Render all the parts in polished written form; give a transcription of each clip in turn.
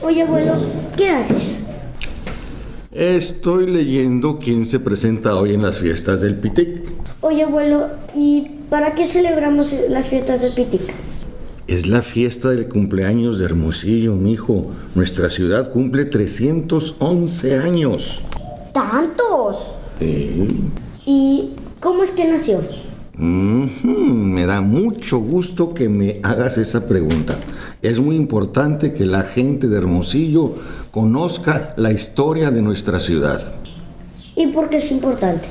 Oye, abuelo, ¿qué haces? Estoy leyendo quién se presenta hoy en las fiestas del Pitic. Oye, abuelo, ¿y para qué celebramos las fiestas del Pitic? Es la fiesta del cumpleaños de Hermosillo, mijo. Nuestra ciudad cumple 311 años. ¿Tantos? Sí. ¿Y cómo es que nació? Me da mucho gusto que me hagas esa pregunta. Es muy importante que la gente de Hermosillo conozca la historia de nuestra ciudad. ¿Y por qué es importante?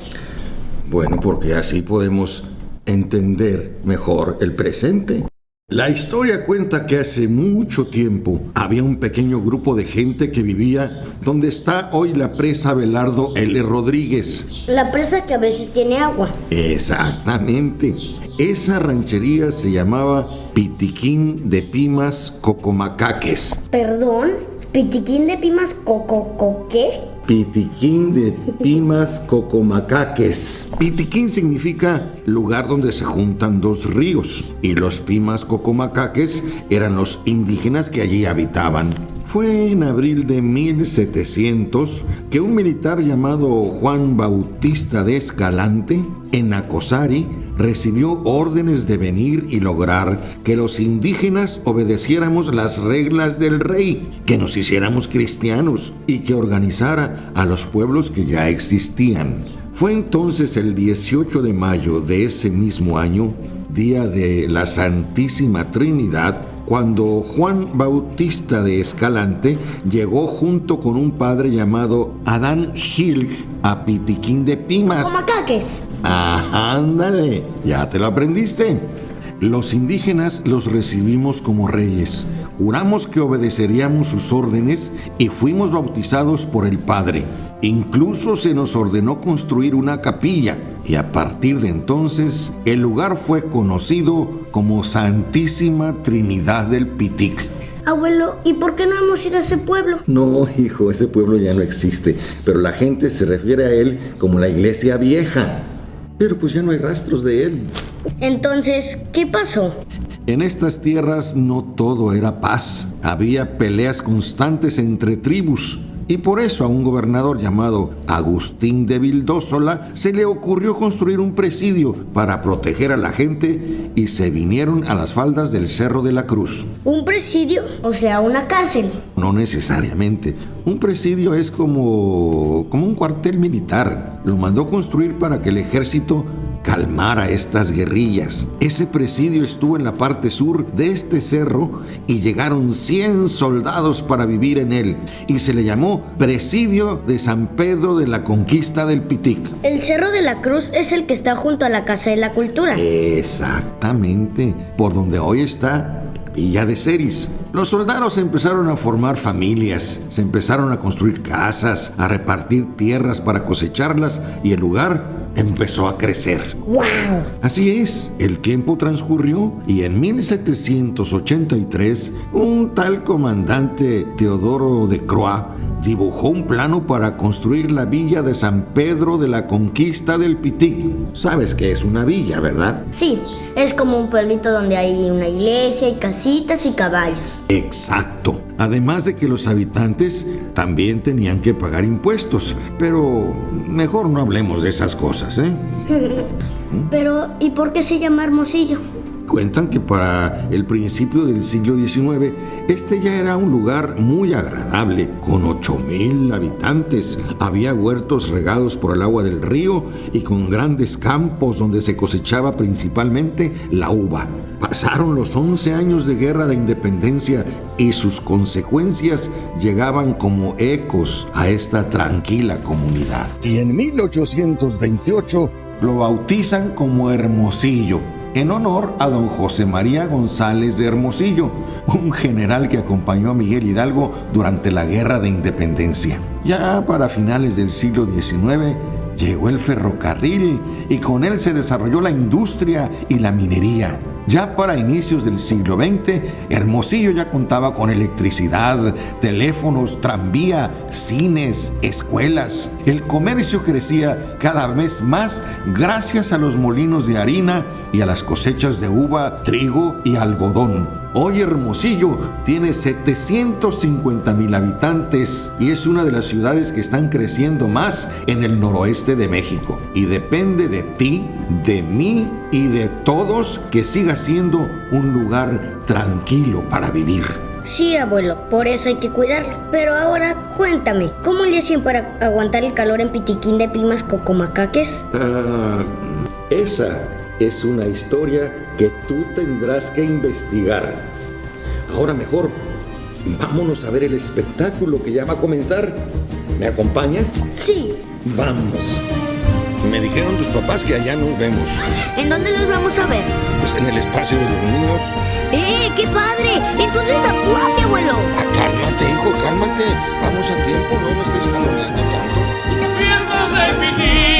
Bueno, porque así podemos entender mejor el presente. La historia cuenta que hace mucho tiempo había un pequeño grupo de gente que vivía donde está hoy la presa Abelardo L. Rodríguez. La presa que a veces tiene agua. Exactamente. Esa ranchería se llamaba Pitiquín de Pimas Cocomacaques. ¿Perdón? ¿Pitiquín de Pimas ¿qué? Pitiquín de Pimas Cocomacaques. Pitiquín significa lugar donde se juntan dos ríos, y los Pimas Cocomacaques eran los indígenas que allí habitaban. Fue en abril de 1700 que un militar llamado Juan Bautista de Escalante, en Acosari, recibió órdenes de venir y lograr que los indígenas obedeciéramos las reglas del rey, que nos hiciéramos cristianos y que organizara a los pueblos que ya existían. Fue entonces el 18 de mayo de ese mismo año, día de la Santísima Trinidad, cuando Juan Bautista de Escalante llegó junto con un padre llamado Adán Gil a Pitiquín de Pimas. ¿Cocomacaques? Ándale, ya te lo aprendiste. Los indígenas los recibimos como reyes. Juramos que obedeceríamos sus órdenes y fuimos bautizados por el Padre. Incluso se nos ordenó construir una capilla y a partir de entonces el lugar fue conocido como Santísima Trinidad del Pitic. Abuelo, ¿y por qué no hemos ido a ese pueblo? No, hijo, ese pueblo ya no existe, pero la gente se refiere a él como la iglesia vieja. Pero pues ya no hay rastros de él. Entonces, ¿qué pasó? En estas tierras no todo era paz. Había peleas constantes entre tribus. Y por eso a un gobernador llamado Agustín de Vildósola se le ocurrió construir un presidio para proteger a la gente y se vinieron a las faldas del Cerro de la Cruz. ¿Un presidio? O sea, una cárcel. No necesariamente. Un presidio es como un cuartel militar. Lo mandó construir para que el ejército calmara estas guerrillas. Ese presidio estuvo en la parte sur de este cerro y llegaron 100 soldados para vivir en él y se le llamó Presidio de San Pedro de la Conquista del Pitic. El Cerro de la Cruz es el que está junto a la Casa de la Cultura. Exactamente, por donde hoy está Villa de Ceris. Los soldados empezaron a formar familias, se empezaron a construir casas, a repartir tierras para cosecharlas y el lugar empezó a crecer. ¡Wow! Así es, el tiempo transcurrió y en 1783 un tal comandante Teodoro de Croix dibujó un plano para construir la villa de San Pedro de la Conquista del Pitic. Sabes que es una villa, ¿verdad? Sí, es como un pueblito donde hay una iglesia y casitas y caballos. Exacto. Además de que los habitantes también tenían que pagar impuestos. Pero mejor no hablemos de esas cosas, ¿eh? Pero, ¿y por qué se llama Hermosillo? Cuentan que para el principio del siglo XIX, este ya era un lugar muy agradable, con 8,000 habitantes. Había huertos regados por el agua del río y con grandes campos donde se cosechaba principalmente la uva. Pasaron los 11 años de guerra de independencia y sus consecuencias llegaban como ecos a esta tranquila comunidad. Y en 1828 lo bautizan como Hermosillo, en honor a don José María González de Hermosillo, un general que acompañó a Miguel Hidalgo durante la Guerra de Independencia. Ya para finales del siglo XIX llegó el ferrocarril y con él se desarrolló la industria y la minería. Ya para inicios del siglo XX, Hermosillo ya contaba con electricidad, teléfonos, tranvía, cines, escuelas. El comercio crecía cada vez más gracias a los molinos de harina y a las cosechas de uva, trigo y algodón. Hoy Hermosillo tiene 750,000 habitantes y es una de las ciudades que están creciendo más en el noroeste de México. Y depende de ti, de mí y de todos que siga siendo un lugar tranquilo para vivir. Sí, abuelo, por eso hay que cuidarlo. Pero ahora cuéntame, ¿cómo le hacen para aguantar el calor en Pitiquín de Pimas Cocomacaques? Esa es una historia que tú tendrás que investigar. Ahora mejor, vámonos a ver el espectáculo que ya va a comenzar. ¿Me acompañas? Sí. Vamos. Me dijeron tus papás que allá nos vemos. ¿En dónde los vamos a ver? Pues en el espacio de los niños. ¡Qué padre! Entonces apúrate, abuelo. Cálmate, hijo, cálmate. Vamos a tiempo, no me estés jaloneando tanto. Fiestas de Pitín.